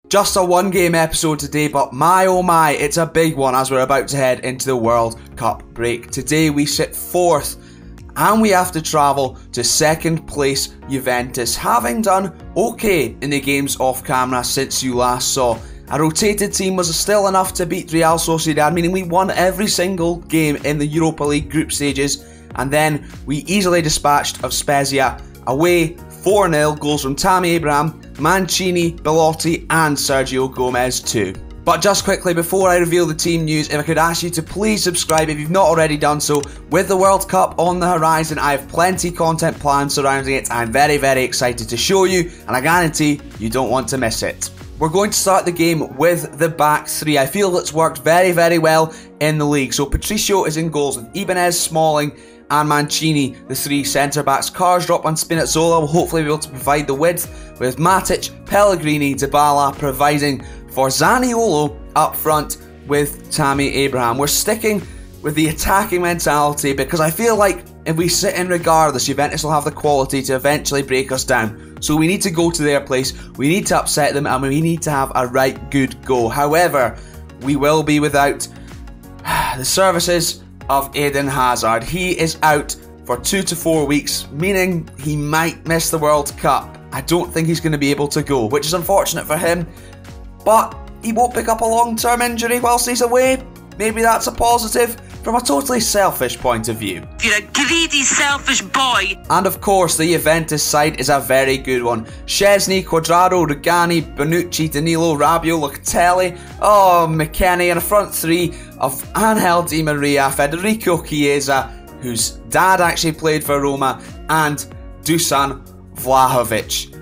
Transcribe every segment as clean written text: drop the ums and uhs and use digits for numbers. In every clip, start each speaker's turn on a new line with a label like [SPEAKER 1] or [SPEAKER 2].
[SPEAKER 1] Just a one-game episode today, but my oh my, it's a big one as we're about to head into the World Cup break. Today we sit 4th and we have to travel to 2nd place Juventus, having done okay in the games off camera since you last saw. A rotated team was still enough to beat Real Sociedad, meaning we won every single game in the Europa League group stages, and then we easily dispatched of Spezia away 4-0, goals from Tammy Abraham, Mancini, Belotti and Sergio Gomez too. But just quickly, before I reveal the team news, if I could ask you to please subscribe if you've not already done so. With the World Cup on the horizon, I have plenty content planned surrounding it. I'm very excited to show you, and I guarantee you don't want to miss it. We're going to start the game with the back three. I feel it's worked very well in the league. So Patricio is in goals with Ibanez, Smalling and Mancini, the three centre-backs. Karsdorp and Spinazzola will hopefully be able to provide the width, with Matic, Pellegrini, Dybala providing for Zaniolo up front with Tammy Abraham. We're sticking with the attacking mentality because I feel like if we sit in regardless, Juventus will have the quality to eventually break us down. So we need to go to their place, we need to upset them, and we need to have a right good go. However, we will be without the services of Eden Hazard. He is out for 2 to 4 weeks, meaning he might miss the World Cup. I don't think he's going to be able to go, which is unfortunate for him, but he won't pick up a long-term injury whilst he's away. Maybe that's a positive from a totally selfish point of view.
[SPEAKER 2] You're a greedy, selfish boy.
[SPEAKER 1] And of course, the Juventus side is a very good one. Szczesny, Cuadrado, Rugani, Bonucci, Danilo, Rabiot, Locatelli, McKennie, and a front three of Angel Di Maria, Federico Chiesa, whose dad actually played for Roma, and Dusan Vlahovic.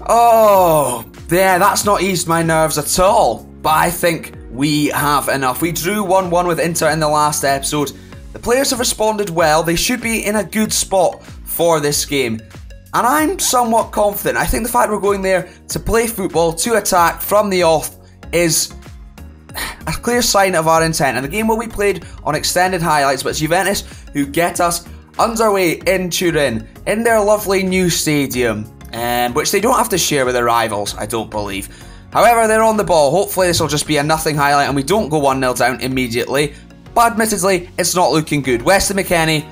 [SPEAKER 1] Oh, yeah, that's not eased my nerves at all. But I think we have enough. We drew 1-1 with Inter in the last episode. The players have responded well. They should be in a good spot for this game. And I'm somewhat confident. I think the fact we're going there to play football, to attack from the off, is a clear sign of our intent. And the game will be played on extended highlights, but it's Juventus who get us underway in Turin, in their lovely new stadium, which they don't have to share with their rivals, I don't believe. However, they're on the ball. Hopefully this will just be a nothing highlight and we don't go 1-0 down immediately. But admittedly, it's not looking good. Weston McKennie,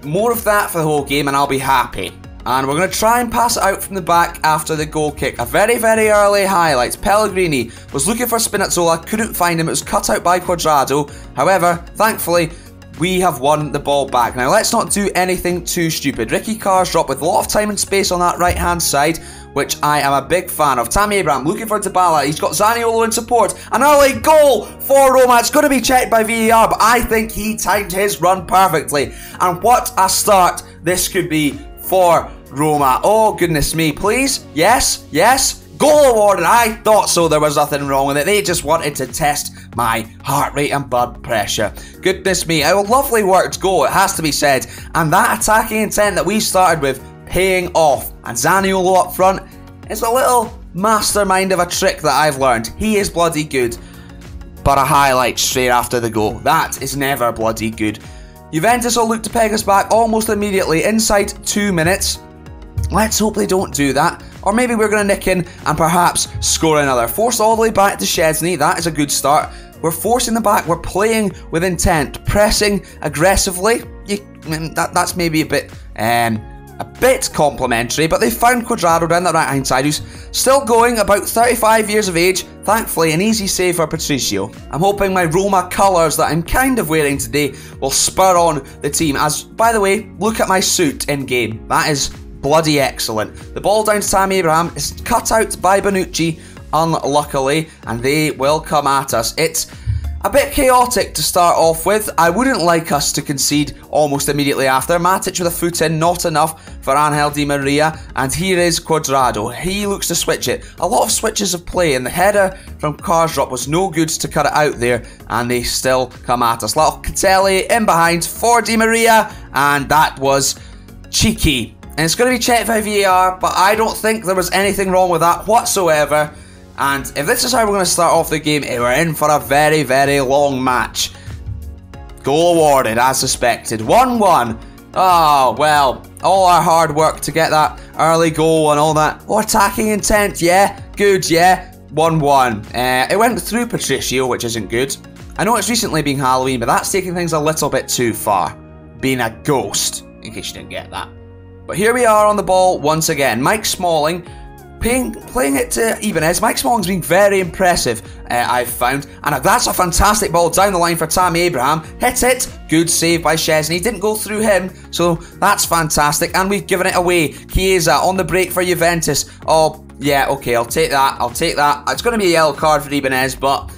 [SPEAKER 1] more of that for the whole game and I'll be happy. And we're going to try and pass it out from the back after the goal kick. A very early highlight. Pellegrini was looking for Spinazzola, couldn't find him. It was cut out by Cuadrado. However, thankfully, we have won the ball back. Now, let's not do anything too stupid. Ricky Karsdorp with a lot of time and space on that right-hand side, which I am a big fan of. Tammy Abraham looking for Dybala. He's got Zaniolo in support. An early goal for Roma. It's going to be checked by VAR, but I think he timed his run perfectly. And what a start this could be for Roma. Oh, goodness me. Please? Yes? Goal awarded. I thought so. There was nothing wrong with it. They just wanted to test my heart rate and blood pressure. Goodness me. A lovely worked goal, it has to be said. And that attacking intent that we started with paying off. And Zaniolo up front is a little mastermind of a trick that I've learned. He is bloody good. But a highlight straight after the goal. That is never bloody good. Juventus will look to peg us back almost immediately inside 2 minutes. Let's hope they don't do that. Or maybe we're going to nick in and perhaps score another. Forced all the way back to Szczesny. That is a good start. We're forcing the back. We're playing with intent. Pressing aggressively. That's maybe a bit complimentary, but they found Cuadrado down the right-hand side, who's still going, about 35 years of age. Thankfully, an easy save for Patricio. I'm hoping my Roma colours that I'm kind of wearing today will spur on the team. As, by the way, look at my suit in-game. That is bloody excellent. The ball down to Tammy Abraham is cut out by Bonucci, unluckily, and they will come at us. It's a bit chaotic to start off with. I wouldn't like us to concede almost immediately after. Matic with a foot in, not enough for Angel Di Maria. And here is Cuadrado. He looks to switch it. A lot of switches of play, and the header from Karsdorp was no good to cut it out there, and they still come at us. Locatelli in behind for Di Maria, and that was cheeky. And it's going to be checked by VAR, but I don't think there was anything wrong with that whatsoever. And if this is how we're going to start off the game, we're in for a very long match. Goal awarded, as suspected. 1-1. Oh, well, all our hard work to get that early goal and all that. Oh, attacking intent, yeah. Good, yeah. 1-1. It went through Patricio, which isn't good. I know it's recently been Halloween, but that's taking things a little bit too far. Being a ghost, in case you didn't get that. But here we are on the ball once again. Mike Smalling playing it to Ibanez. Mike Smalling's been very impressive, I've found. And that's a fantastic ball down the line for Tammy Abraham. Hit it. Good save by Szczesny. Didn't go through him, so that's fantastic. And we've given it away. Chiesa on the break for Juventus. Oh, yeah, okay, I'll take that. I'll take that. It's going to be a yellow card for Ibanez, but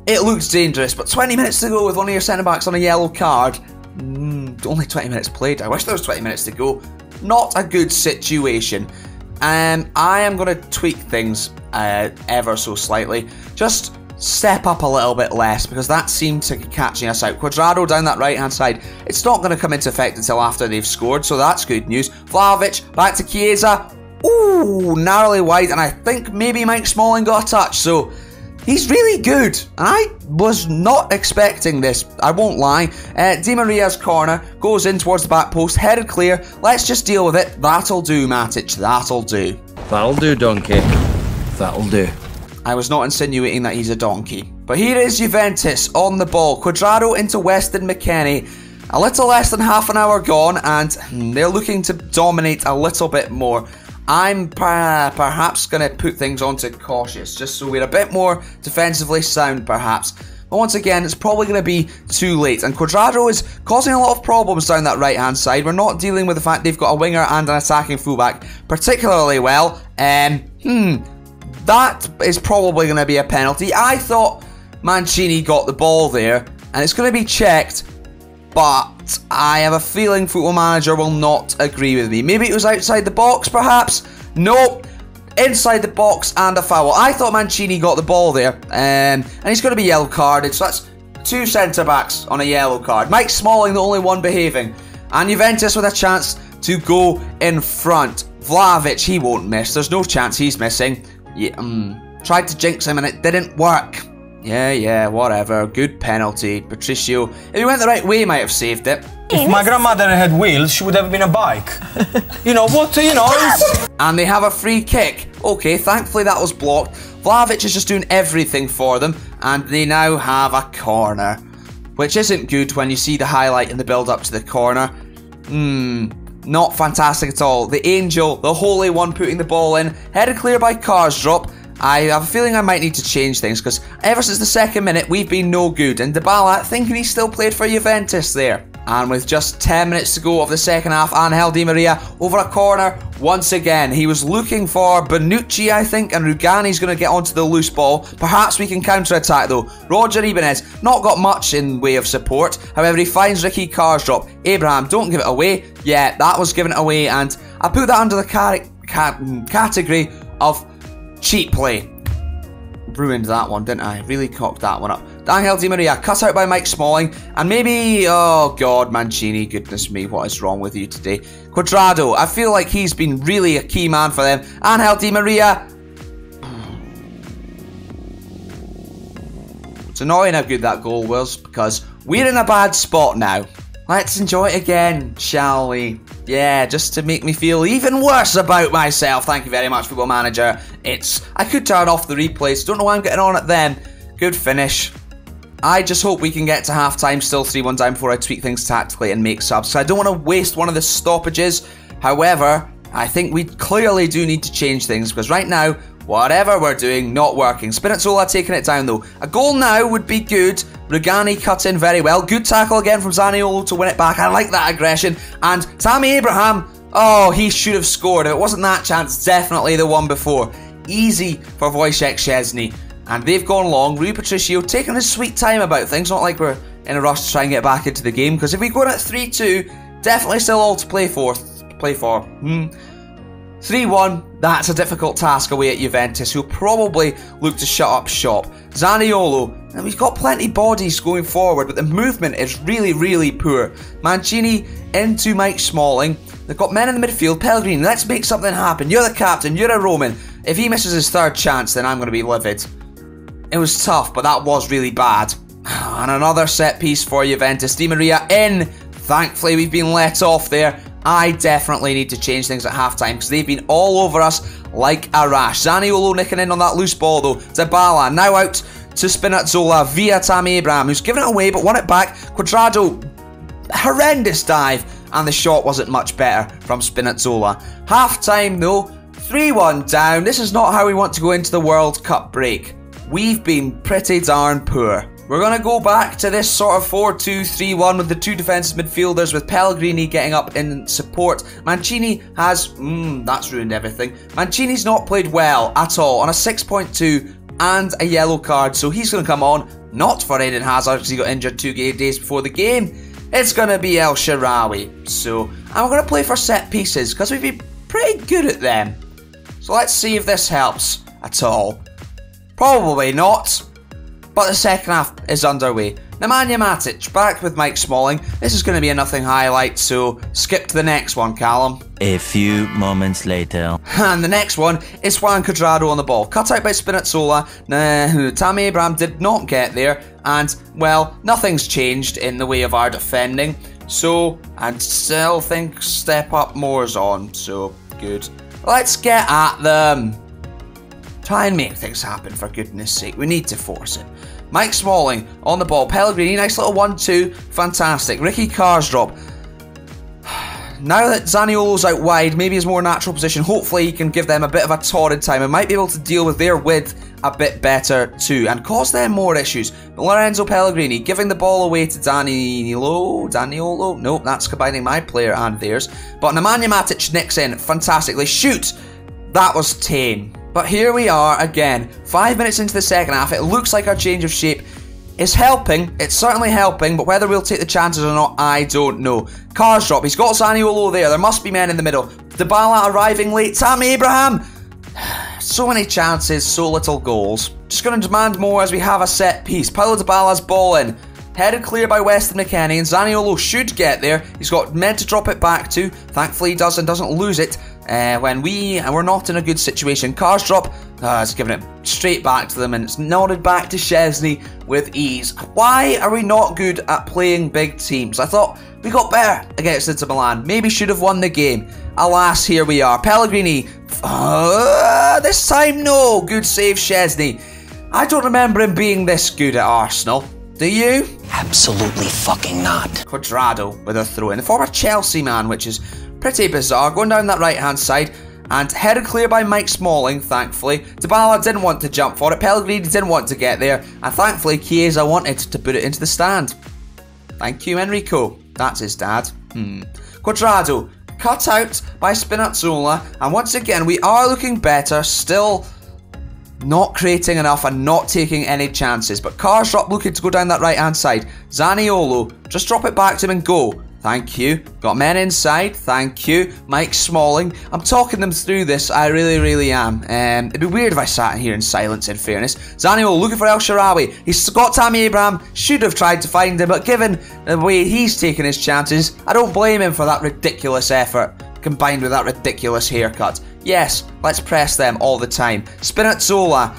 [SPEAKER 1] it looks dangerous. But 20 minutes to go with one of your centre-backs on a yellow card. Only 20 minutes played. I wish there was 20 minutes to go. Not a good situation. I am going to tweak things ever so slightly. Just step up a little bit less, because that seemed to be catching us out. Cuadrado down that right-hand side. It's not going to come into effect until after they've scored, so that's good news. Vlahovic, back to Chiesa. Ooh, narrowly wide, and I think maybe Mike Smalling got a touch, so he's really good. I was not expecting this, I won't lie. Di Maria's corner goes in towards the back post, headed clear. Let's just deal with it. That'll do, Matic, that'll do.
[SPEAKER 3] That'll do, donkey. That'll do.
[SPEAKER 1] I was not insinuating that he's a donkey. But here is Juventus on the ball. Cuadrado into Weston McKennie. A little less than half an hour gone, and they're looking to dominate a little bit more. I'm perhaps going to put things onto cautious, just so we're a bit more defensively sound, perhaps. But once again, it's probably going to be too late. And Cuadrado is causing a lot of problems down that right-hand side. We're not dealing with the fact they've got a winger and an attacking fullback particularly well. That is probably going to be a penalty. I thought Mancini got the ball there, and it's going to be checked. But I have a feeling Football Manager will not agree with me. Maybe it was outside the box, perhaps? Nope. Inside the box and a foul. I thought Mancini got the ball there. And he's going to be yellow carded. So that's 2 centre-backs on a yellow card. Mike Smalling, the only one behaving. And Juventus with a chance to go in front. Vlahovic, he won't miss. There's no chance he's missing. Yeah, tried to jinx him and it didn't work. Yeah, whatever. Good penalty. Patricio, if he went the right way, he might have saved it.
[SPEAKER 4] If my grandmother had wheels, she would have been a bike. You know what, you know.
[SPEAKER 1] And they have a free kick. Okay, thankfully that was blocked. Vlahovic is just doing everything for them, and they now have a corner, which isn't good when you see the highlight in the build-up to the corner. Not fantastic at all. The angel, the holy one putting the ball in, headed clear by Karsdorp. I have a feeling I might need to change things, because ever since the second minute, we've been no good. And Dybala, thinking he still played for Juventus there. And with just 10 minutes to go of the second half, Angel Di Maria over a corner once again. He was looking for Bonucci, I think, and Rugani's going to get onto the loose ball. Perhaps we can counter-attack, though. Roger Ibanez, not got much in way of support. However, he finds Ricky Karsdorp. Abraham, don't give it away. Yeah, that was given away, and I put that under the category of cheap play. Ruined that one, didn't I? Really cocked that one up. Angel Di Maria, cut out by Mike Smalling. And maybe, oh God, Mancini, goodness me, what is wrong with you today? Cuadrado, I feel like he's been really a key man for them. Angel Di Maria. It's annoying how good that goal was, because we're in a bad spot now. Let's enjoy it again, shall we? Yeah, just to make me feel even worse about myself. Thank you very much, Football Manager. I could turn off the replays. Don't know why I'm getting on at them. Good finish. I just hope we can get to half-time still 3-1 down before I tweak things tactically and make subs. So I don't want to waste one of the stoppages. However, I think we clearly do need to change things, because right now, whatever we're doing, not working. Spinazzola taking it down, though. A goal now would be good. Rugani cut in very well. Good tackle again from Zaniolo to win it back. I like that aggression. And Tammy Abraham, oh, he should have scored. If it wasn't that chance, definitely the one before. Easy for Wojciech Szczesny. And they've gone long. Rui Patricio taking his sweet time about things. Not like we're in a rush to try and get back into the game, because if we go in at 3-2, definitely still all to play for. 3-1, that's a difficult task away at Juventus, who'll probably look to shut up shop. Zaniolo, and we've got plenty bodies going forward, but the movement is really, really poor. Mancini into Mike Smalling. They've got men in the midfield. Pellegrini, let's make something happen. You're the captain, you're a Roman. If he misses his third chance, then I'm going to be livid. It was tough, but that was really bad. And another set piece for Juventus. Di Maria in. Thankfully, we've been let off there. I definitely need to change things at halftime because they've been all over us like a rash. Zaniolo nicking in on that loose ball though. Dybala now out to Spinazzola via Tammy Abraham, who's given it away but won it back. Cuadrado, horrendous dive, and the shot wasn't much better from Spinazzola. Half-time though, 3-1 down. This is not how we want to go into the World Cup break. We've been pretty darn poor. We're going to go back to this sort of 4-2-3-1 with the two defensive midfielders, with Pellegrini getting up in support. Mancini has... that's ruined everything. Mancini's not played well at all, on a 6.2 and a yellow card, so he's going to come on, not for Eden Hazard because he got injured 2 days before the game. It's going to be El Shaarawy. So, and we're going to play for set pieces because we've been pretty good at them. So let's see if this helps at all. Probably not. But the second half is underway. Nemanja Matic back with Mike Smalling. This is going to be a nothing highlight, so skip to the next one, Calum.
[SPEAKER 3] A few moments later.
[SPEAKER 1] And the next one is Juan Cuadrado on the ball. Cut out by Spinazzola. Tammy Abraham did not get there. And, well, nothing's changed in the way of our defending. So, I still think step up more's on. So, good. Let's get at them. Try and make things happen, for goodness sake. We need to force it. Mike Smalling on the ball. Pellegrini, nice little 1-2. Fantastic. Ricky Karsdorp. Now that Zaniolo's out wide, maybe his more natural position, hopefully he can give them a bit of a torrid time and might be able to deal with their width a bit better too and cause them more issues. But Lorenzo Pellegrini giving the ball away to Daniolo? Nope, that's combining my player and theirs. But Nemanja Matic nicks in fantastically. Shoot! That was tame. But here we are again, 5 minutes into the second half. It looks like our change of shape is helping. It's certainly helping, but whether we'll take the chances or not, I don't know. Karsdorp, he's got Zaniolo there. There must be men in the middle. Dybala arriving late. Tammy Abraham. So many chances, so little goals. Just going to demand more as we have a set piece. Paulo Dybala's ball in. Headed clear by Weston McKennie, and Zaniolo should get there. He's got men to drop it back to. Thankfully he does and doesn't lose it when we're not in a good situation. Karsdorp is giving it straight back to them, and it's nodded back to Szczesny with ease. Why are we not good at playing big teams? I thought we got better against Inter Milan. Maybe should have won the game. Alas, here we are. Pellegrini. This time, no. Good save, Szczesny. I don't remember him being this good at Arsenal. Do you?
[SPEAKER 5] Absolutely fucking not.
[SPEAKER 1] Cuadrado with a throw in. The former Chelsea man, which is pretty bizarre. Going down that right-hand side and headed clear by Mike Smalling, thankfully. Dybala didn't want to jump for it. Pellegrini didn't want to get there. And thankfully, Chiesa wanted to put it into the stand. Thank you, Enrico. That's his dad. Cuadrado cut out by Spinazzola. And once again, we are looking better. Still not creating enough and not taking any chances. But Karsdorp looking to go down that right-hand side. Zaniolo, just drop it back to him and go. Thank you. Got men inside. Thank you. Mike Smalling. I'm talking them through this. I really, really am. It'd be weird if I sat here in silence, in fairness. Zaniolo looking for El Shaarawy. He's got Tammy Abraham. Should have tried to find him, but given the way he's taken his chances, I don't blame him for that ridiculous effort, combined with that ridiculous haircut. Yes, let's press them all the time. Spinazzola.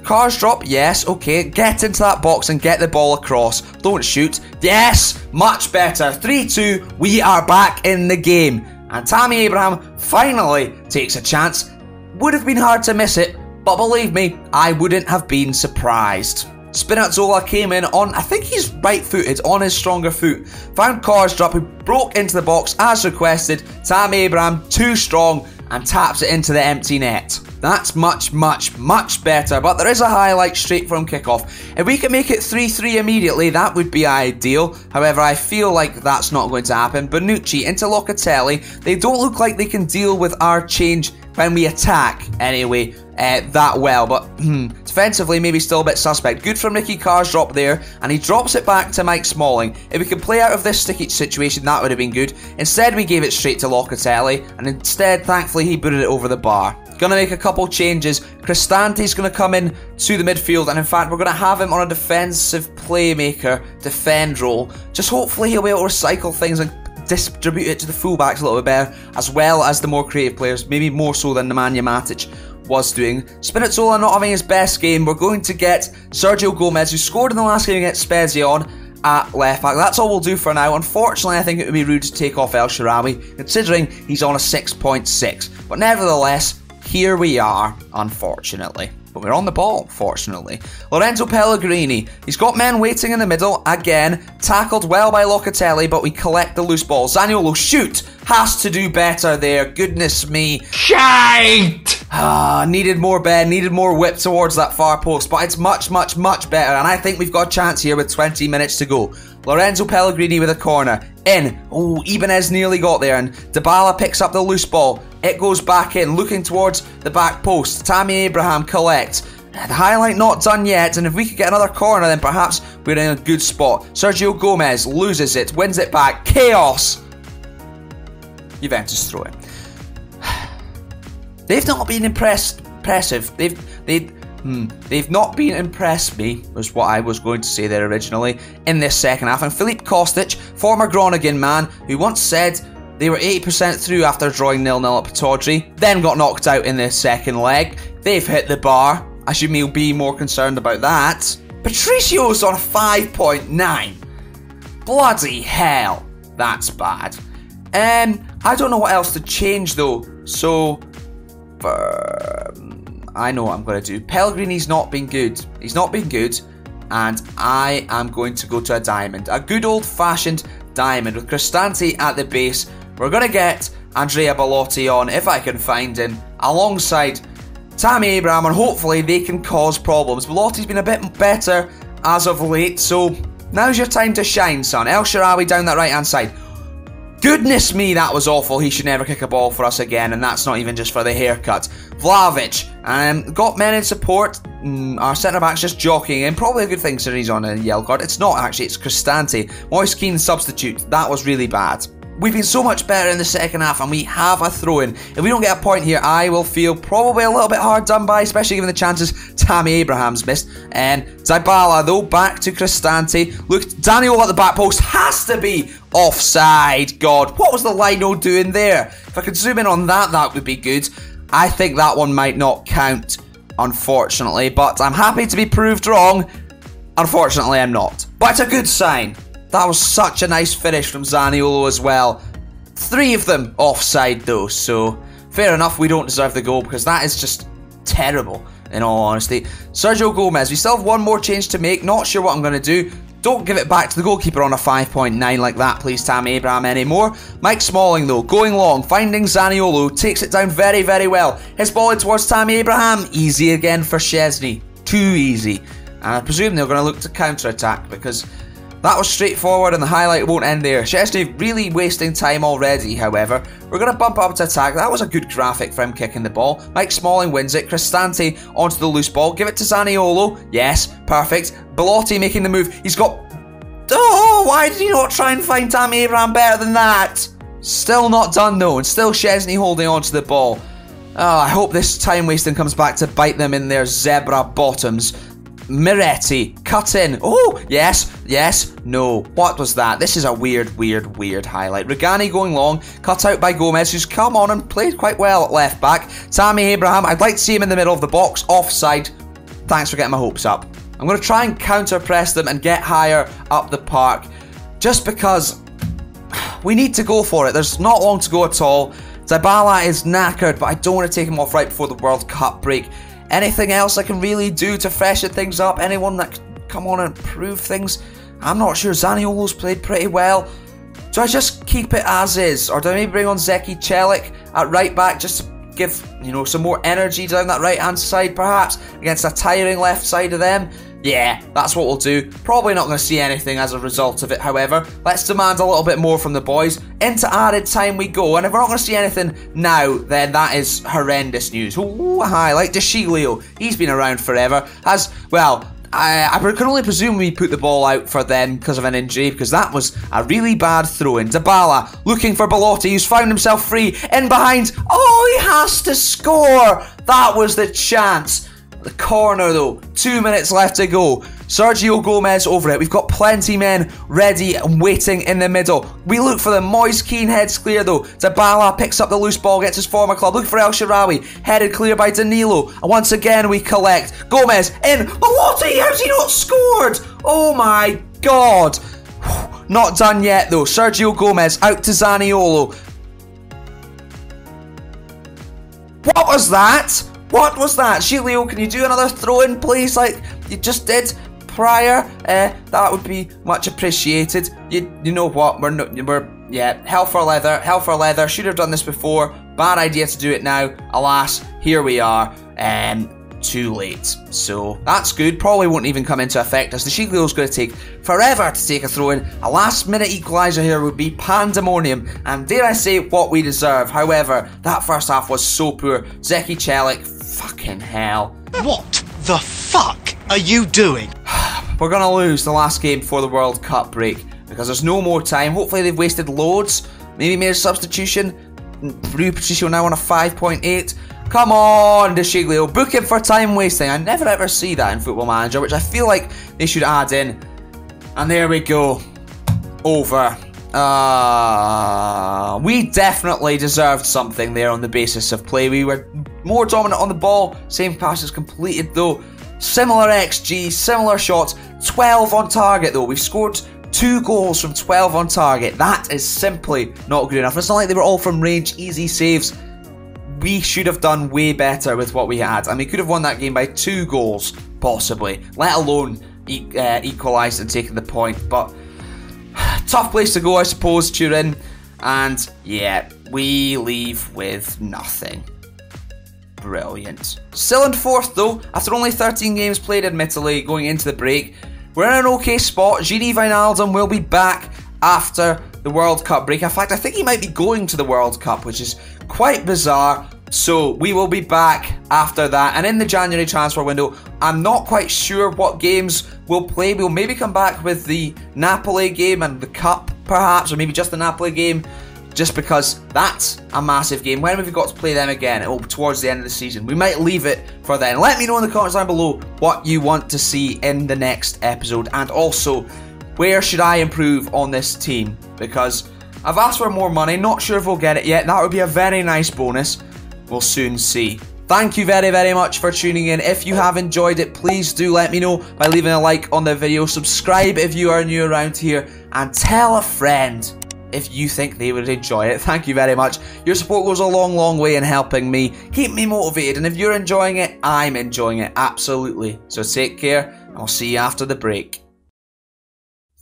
[SPEAKER 1] Karsdorp, yes, okay. Get into that box and get the ball across. Don't shoot. Yes, much better. 3-2, we are back in the game. And Tammy Abraham finally takes a chance. Would have been hard to miss it, but believe me, I wouldn't have been surprised. Spinazzola came in on, I think he's right-footed, on his stronger foot. Found Karsdorp, who broke into the box as requested. Tammy Abraham, too strong, and taps it into the empty net. That's much, much, much better, but there is a highlight straight from kickoff. If we can make it 3-3 immediately, that would be ideal. However, I feel like that's not going to happen. Bonucci into Locatelli. They don't look like they can deal with our change when we attack, anyway, that well. But defensively, maybe still a bit suspect. Good from Ricky Karsdorp there, and he drops it back to Mike Smalling. If we could play out of this sticky situation, that would have been good. Instead, we gave it straight to Locatelli, and instead, thankfully, he booted it over the bar. Going to make a couple changes. Cristante's going to come in to the midfield, and in fact, we're going to have him on a defensive playmaker defend role. Just hopefully he'll be able to recycle things and distribute it to the fullbacks a little bit better, as well as the more creative players, maybe more so than Nemanja Matic was doing. Spinazzola not having his best game. We're going to get Sergio Gomez, who scored in the last game against Spezia, on, at left back. That's all we'll do for now. Unfortunately, I think it would be rude to take off El Shaarawy, considering he's on a 6.6. But nevertheless, here we are, unfortunately. But we're on the ball, fortunately. Lorenzo Pellegrini. He's got men waiting in the middle. Again, tackled well by Locatelli, but we collect the loose ball. Zaniolo, shoot! Has to do better there. Goodness me.
[SPEAKER 4] Shite!
[SPEAKER 1] Needed more bend, needed more whip towards that far post. But it's much, much, much better. And I think we've got a chance here with 20 minutes to go. Lorenzo Pellegrini with a corner. In. Oh, Ibanez nearly got there. And Dybala picks up the loose ball. It goes back in, looking towards the back post. Tammy Abraham collects. The highlight not done yet, and if we could get another corner, then perhaps we're in a good spot. Sergio Gomez loses it, wins it back. Chaos! Juventus throw it. They've not been impressive. They've not been impressed me, was what I was going to say there originally, in this second half. And Filip Kostic, former Groningen man, who once said they were 80% through after drawing 0-0 at Pataudry, then got knocked out in the second leg. They've hit the bar. I should be more concerned about that. Patricio's on a 5.9. Bloody hell. That's bad. I don't know what else to change though. So, I know what I'm going to do. Pellegrini's not been good. He's not been good. And I am going to go to a diamond. A good old-fashioned diamond with Cristante at the base. We're going to get Andrea Belotti on, if I can find him, alongside Tammy Abraham, and hopefully they can cause problems. Belotti's been a bit better as of late, so now's your time to shine, son. El Shaarawy down that right-hand side. Goodness me, that was awful. He should never kick a ball for us again, and that's not even just for the haircut. Vlahovic, got men in support. Our centre-back's just jockeying in. Probably a good thing since he's on a yellow card. It's not, actually. It's Cristante. Moise Kean substitute. That was really bad. We've been so much better in the second half, and we have a throw-in. If we don't get a point here, I will feel probably a little bit hard done by, especially given the chances Tammy Abraham's missed. And Dybala, though, back to Cristante. Look, Daniel at the back post has to be offside. God, what was the Lino doing there? If I could zoom in on that, that would be good. I think that one might not count, unfortunately, but I'm happy to be proved wrong. Unfortunately, I'm not. But it's a good sign. That was such a nice finish from Zaniolo as well. 3 of them offside though, so fair enough, we don't deserve the goal because that is just terrible, in all honesty. Sergio Gomez, we still have one more change to make. Not sure what I'm going to do. Don't give it back to the goalkeeper on a 5.9 like that, please, Tammy Abraham, anymore. Mike Smalling, though, going long, finding Zaniolo, takes it down very, very well. His ball in towards Tammy Abraham. Easy again for Szczesny. Too easy. And I presume they're going to look to counter-attack because that was straightforward and the highlight won't end there. Szczesny really wasting time already, however. We're going to bump up to attack. That was a good graphic for him kicking the ball. Mike Smalling wins it. Cristante onto the loose ball. Give it to Zaniolo. Yes, perfect. Belotti making the move. He's got... Oh, why did he not try and find Tammy Abraham better than that? Still not done though, and still Szczesny holding onto the ball. Oh, I hope this time wasting comes back to bite them in their zebra bottoms. Miretti, cut in. Oh, yes, yes, no. What was that? This is a weird highlight. Regani going long, cut out by Gomez, who's come on and played quite well at left back. Tammy Abraham, I'd like to see him in the middle of the box, offside. Thanks for getting my hopes up. I'm going to try and counter-press them and get higher up the park, just because we need to go for it. There's not long to go at all. Dybala is knackered, but I don't want to take him off right before the World Cup break. Anything else I can really do to freshen things up? Anyone that can come on and improve things? I'm not sure. Zaniolo's played pretty well. Do I just keep it as is? Or do I maybe bring on Zeki Celik at right back just to give, you know, some more energy down that right-hand side, perhaps, against a tiring left side of them? Yeah, that's what we'll do. Probably not going to see anything as a result of it, however. Let's demand a little bit more from the boys. Into added time we go, and if we're not going to see anything now, then that is horrendous news. Ooh, highlight De Sciglio. He's been around forever. I can only presume we put the ball out for them because of an injury, because that was a really bad throw-in. Dybala looking for Belotti, who's found himself free. In behind. Oh, he has to score. That was the chance. The corner though, 2 minutes left to go. Sergio Gomez over it. We've got plenty men ready and waiting in the middle. We look for them. Moise Kean heads clear though. Dybala picks up the loose ball, gets his former club. Look for El Shaarawy, headed clear by Danilo. And once again we collect. Gomez in. Belotti, how's he not scored? Oh my God. Not done yet, though. Sergio Gomez out to Zaniolo. What was that? What was that? Giglio, can you do another throw-in, please, like you just did prior? That would be much appreciated. You know what? Yeah, hell for leather. Hell for leather. Should have done this before. Bad idea to do it now. Alas, here we are. Too late. So that's good. Probably won't even come into effect as the Giglio's going to take forever to take a throw in. A last minute equaliser here would be pandemonium, and dare I say what we deserve. However, that first half was so poor. Zeki Celik, fucking hell.
[SPEAKER 5] What the fuck are you doing?
[SPEAKER 1] We're going to lose the last game before the World Cup break because there's no more time. Hopefully they've wasted loads. Maybe made a substitution. Rui Patricio now on a 5.8. Come on, De Giglio. Book him for time wasting. I never ever see that in Football Manager, which I feel like they should add in. And there we go. Over. We definitely deserved something there on the basis of play. We were more dominant on the ball. Same passes completed though. Similar XG, similar shots. 12 on target though. We've scored 2 goals from 12 on target. That is simply not good enough. It's not like they were all from range, easy saves. We should have done way better with what we had, and we could have won that game by 2 goals, possibly, let alone equalised and taken the point. But tough place to go, I suppose, Turin, and yeah, we leave with nothing. Brilliant. Still in 4th though, after only 13 games played, admittedly, going into the break. We're in an okay spot. Gini Wijnaldum will be back after the World Cup break. In fact, I think he might be going to the World Cup, which is quite bizarre. So we will be back after that. And in the January transfer window, I'm not quite sure what games we'll play. We'll maybe come back with the Napoli game and the Cup, perhaps, or maybe just the Napoli game, just because that's a massive game. When have we got to play them again? Oh, towards the end of the season. We might leave it for then. Let me know in the comments down below what you want to see in the next episode, and also where should I improve on this team, because I've asked for more money, not sure if we'll get it yet. That would be a very nice bonus. We'll soon see. Thank you very, very much for tuning in. If you have enjoyed it, please do let me know by leaving a like on the video. Subscribe if you are new around here, and tell a friend if you think they would enjoy it. Thank you very much. Your support goes a long, long way in helping me, keep me motivated, and if you're enjoying it, I'm enjoying it, absolutely. So take care, and I'll see you after the break.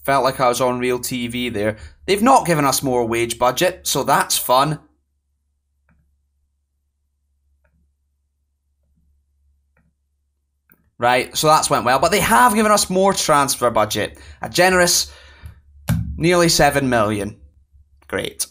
[SPEAKER 1] Felt like I was on real TV there. They've not given us more wage budget, so that's fun. Right, so that's went well, but they have given us more transfer budget. A generous nearly 7 million. Great.